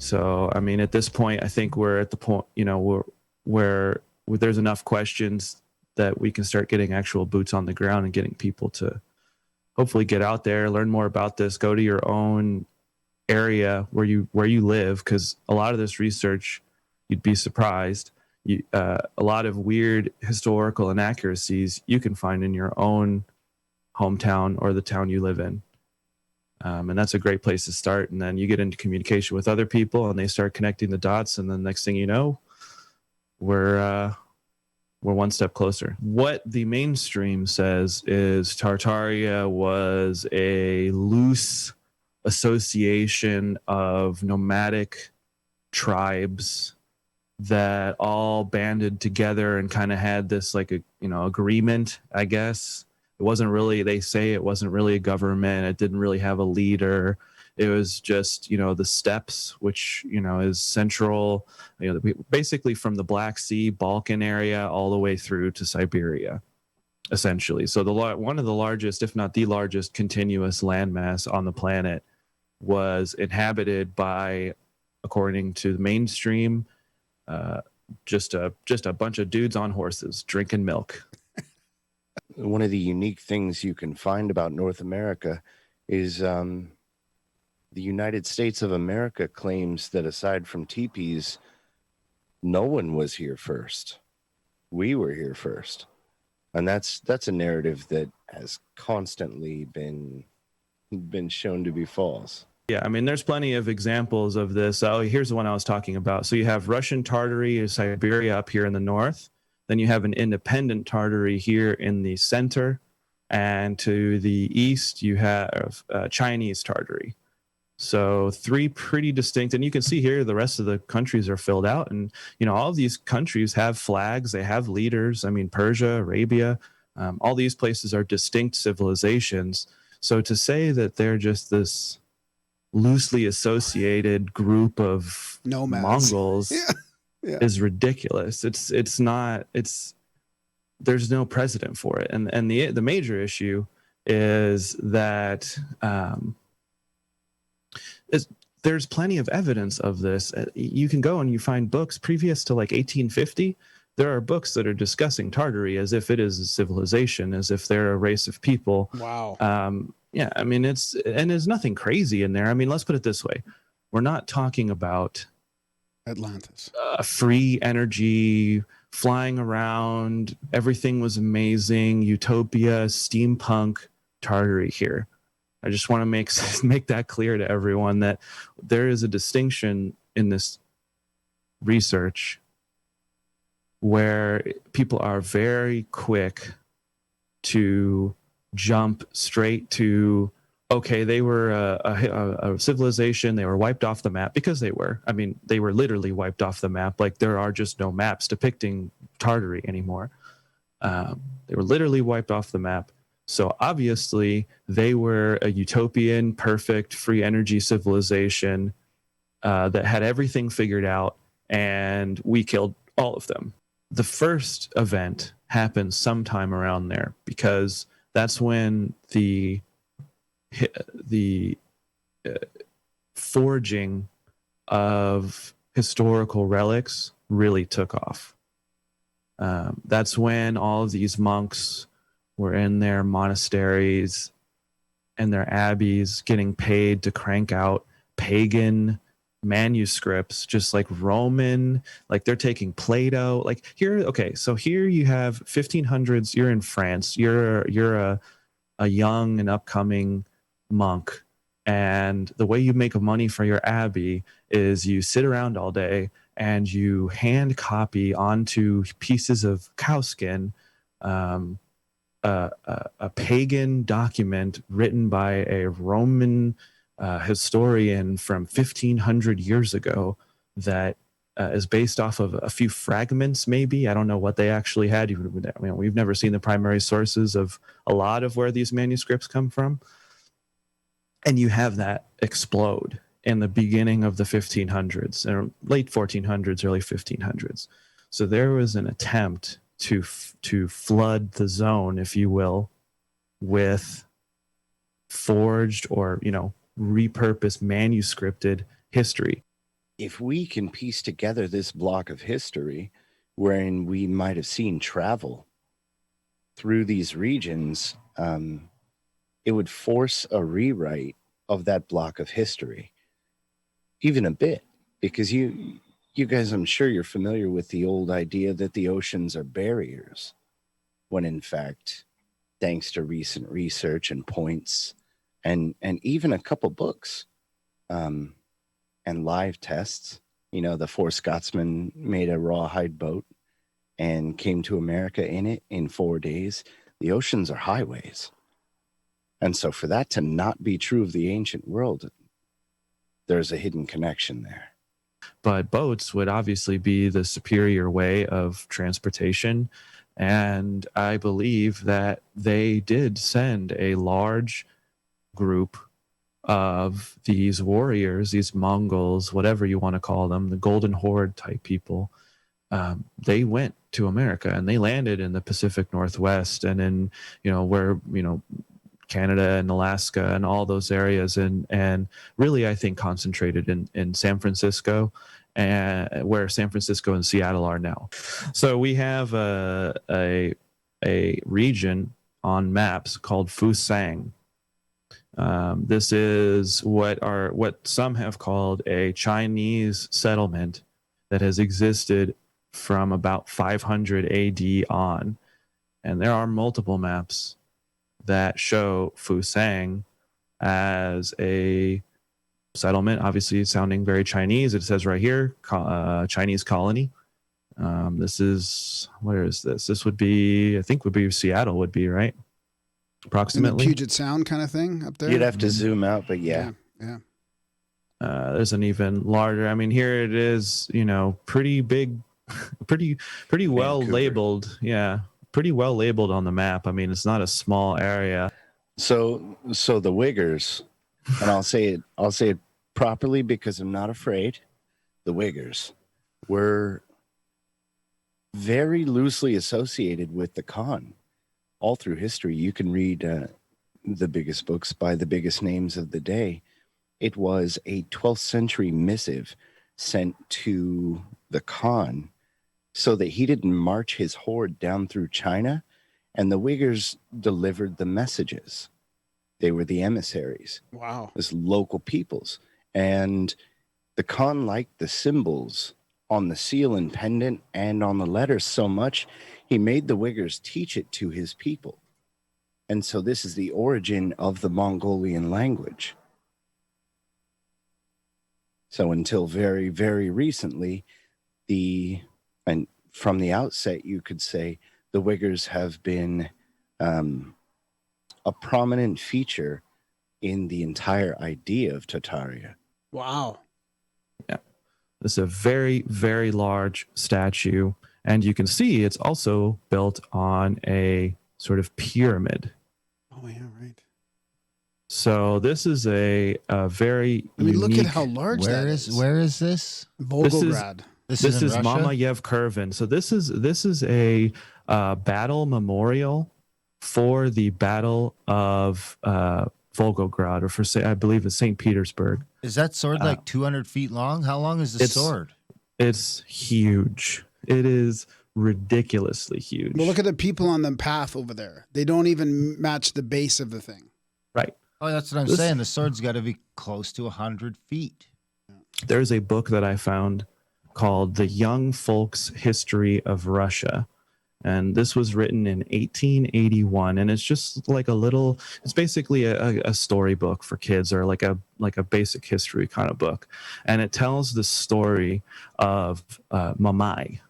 So, I mean, at this point, I think we're at the point, where there's enough questions that we can start getting actual boots on the ground and getting people to hopefully get out there, learn more about this, go to your own area where you live, because a lot of this research, you'd be surprised, a lot of weird historical inaccuracies you can find in your own hometown or the town you live in. And that's a great place to start. And then you get into communication with other people and they start connecting the dots. And then next thing you know, we're one step closer. What the mainstream says is Tartaria was a loose association of nomadic tribes that all banded together and kind of had this like agreement, I guess. It wasn't really, they say it wasn't really a government. It didn't really have a leader. It was just, the steppes, which, is central, basically from the Black Sea, Balkan area, all the way through to Siberia, essentially. So one of the largest, if not the largest, continuous landmass on the planet was inhabited by, according to the mainstream, just a bunch of dudes on horses drinking milk. One of the unique things you can find about North America is the United States of America claims that aside from teepees, no one was here first. We were here first. And that's a narrative that has constantly been shown to be false. Yeah, I mean, there's plenty of examples of this. Oh, here's the one I was talking about. So you have Russian Tartary, Siberia up here in the north. Then you have an independent Tartary here in the center. And to the east, you have Chinese Tartary. So three pretty distinct, and you can see here the rest of the countries are filled out. And, all of these countries have flags. They have leaders. I mean, Persia, Arabia, all these places are distinct civilizations. So to say that they're just this loosely associated group of nomads, Mongols is ridiculous. There's no precedent for it. And the major issue is that there's plenty of evidence of this. You can go and you find books previous to like 1850. There are books that are discussing Tartary as if it is a civilization, as if they're a race of people. Wow. Yeah, I mean, there's nothing crazy in there. I mean, let's put it this way. We're not talking about Atlantis. Free energy, flying around, everything was amazing, utopia, steampunk Tartary here. I just want to make that clear to everyone that there is a distinction in this research where people are very quick to jump straight to, okay, they were a civilization, they were wiped off the map, because they were. I mean, they were literally wiped off the map. Like, there are just no maps depicting Tartary anymore. They were literally wiped off the map. So obviously, they were a utopian, perfect, free energy civilization that had everything figured out, and we killed all of them. The first event happened sometime around there, because that's when the forging of historical relics really took off. That's when all of these monks were in their monasteries and their abbeys getting paid to crank out pagan manuscripts, just like Roman, like they're taking Plato. Like here, okay, so here you have 1500s, you're in France, you're a young and upcoming monk, and the way you make money for your abbey is you sit around all day and you hand copy onto pieces of cowskin a pagan document written by a Roman historian from 1500 years ago that is based off of a few fragments, maybe. I don't know what they actually had. We've never seen the primary sources of a lot of where these manuscripts come from. And you have that explode in the beginning of the 1500s, or late 1400s, early 1500s. So there was an attempt to flood the zone, if you will, with forged or, repurposed manuscripted history. if we can piece together this block of history wherein we might have seen travel through these regions, it would force a rewrite of that block of history, even a bit, because you guys, I'm sure you're familiar with the old idea that the oceans are barriers, when in fact, thanks to recent research and points, and even a couple books, and live tests, the four Scotsmen made a rawhide boat and came to America in it in 4 days. The oceans are highways. And so for that to not be true of the ancient world, there's a hidden connection there. But boats would obviously be the superior way of transportation. And I believe that they did send a large group of these warriors, these Monguls, whatever you want to call them, the Golden Horde type people. They went to America and they landed in the Pacific Northwest and in, where, Canada and Alaska and all those areas, and really I think concentrated in San Francisco, and where San Francisco and Seattle are now. So we have a region on maps called Fusang. This is what some have called a Chinese settlement that has existed from about 500 AD on, and there are multiple maps that show Fusang as a settlement, obviously sounding very Chinese. It says right here, Chinese colony. This is, where is this? This would be, I think would be Seattle would be, right? Approximately. In the Puget Sound kind of thing up there? You'd have to zoom out, but yeah. There's an even larger, here it is, pretty big, pretty well Vancouver. labeled. Yeah. Pretty well labeled on the map. It's not a small area. So the Uyghurs, and I'll say it properly because I'm not afraid. The Uyghurs were very loosely associated with the Khan all through history. You can read the biggest books by the biggest names of the day. It was a 12th century missive sent to the Khan so that he didn't march his horde down through China, and the Uyghurs delivered the messages. They were the emissaries. Wow. This local peoples. And the Khan liked the symbols on the seal and pendant and on the letters so much, he made the Uyghurs teach it to his people. And so this is the origin of the Mongolian language. So until very, very recently, and from the outset, you could say the Uyghurs have been a prominent feature in the entire idea of Tartaria. Wow. Yeah. This is a very, very large statue. And you can see it's also built on a sort of pyramid. Oh, yeah, right. So this is a very unique... look at how large that is. Where is this? Volgograd. This is Mamayev Kurvan. So this is a battle memorial for the Battle of Volgograd, or for, I believe it's St. Petersburg. Is that sword like 200 feet long? How long is the sword? It's huge. It is ridiculously huge. Well, look at the people on the path over there. They don't even match the base of the thing. Right. Oh, that's what I'm saying. The sword's got to be close to 100 feet. There's a book that I found called The Young Folks' History of Russia. And this was written in 1881. And it's just like it's basically a storybook for kids, or like a basic history kind of book. And it tells the story of Mamai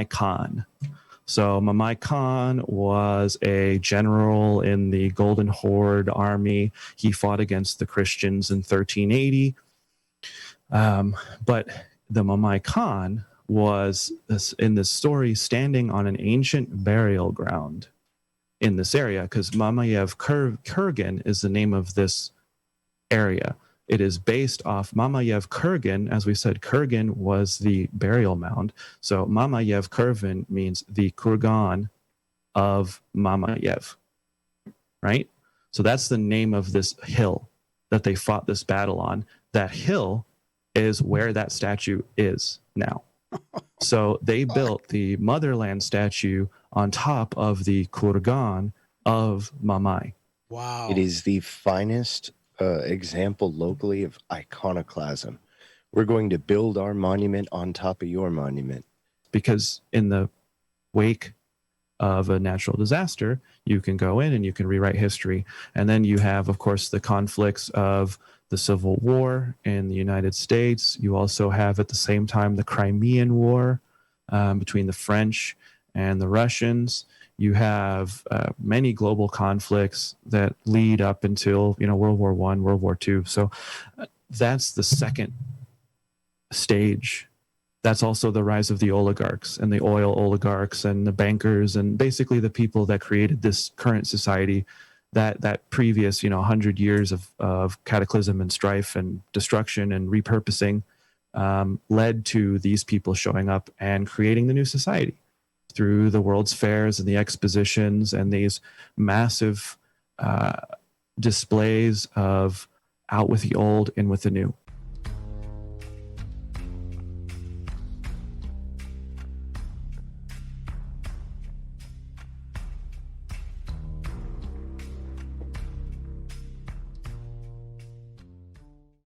Khan. So Mamai Khan was a general in the Golden Horde army. He fought against the Christians in 1380. But the Mamai Khan was, in this story, standing on an ancient burial ground in this area, because Mamayev Kurgan is the name of this area. It is based off Mamayev Kurgan. As we said, Kurgan was the burial mound. So Mamayev Kurgan means the kurgan of Mamayev, right? So that's the name of this hill that they fought this battle on. That hill is where that statue is now. So they built the motherland statue on top of the kurgan of Mamai. Wow. It is the finest example locally of iconoclasm. We're going to build our monument on top of your monument. Because in the wake of a natural disaster, you can go in and you can rewrite history. And then you have, of course, the conflicts of the Civil War in the United States. You also have at the same time the Crimean War between the French and the Russians. You have many global conflicts that lead up until, World War I, World War II. So that's the second stage. That's also the rise of the oligarchs and the oil oligarchs and the bankers and basically the people that created this current society. That previous 100 years of cataclysm and strife and destruction and repurposing led to these people showing up and creating the new society through the World's Fairs and the expositions and these massive displays of out with the old, in with the new.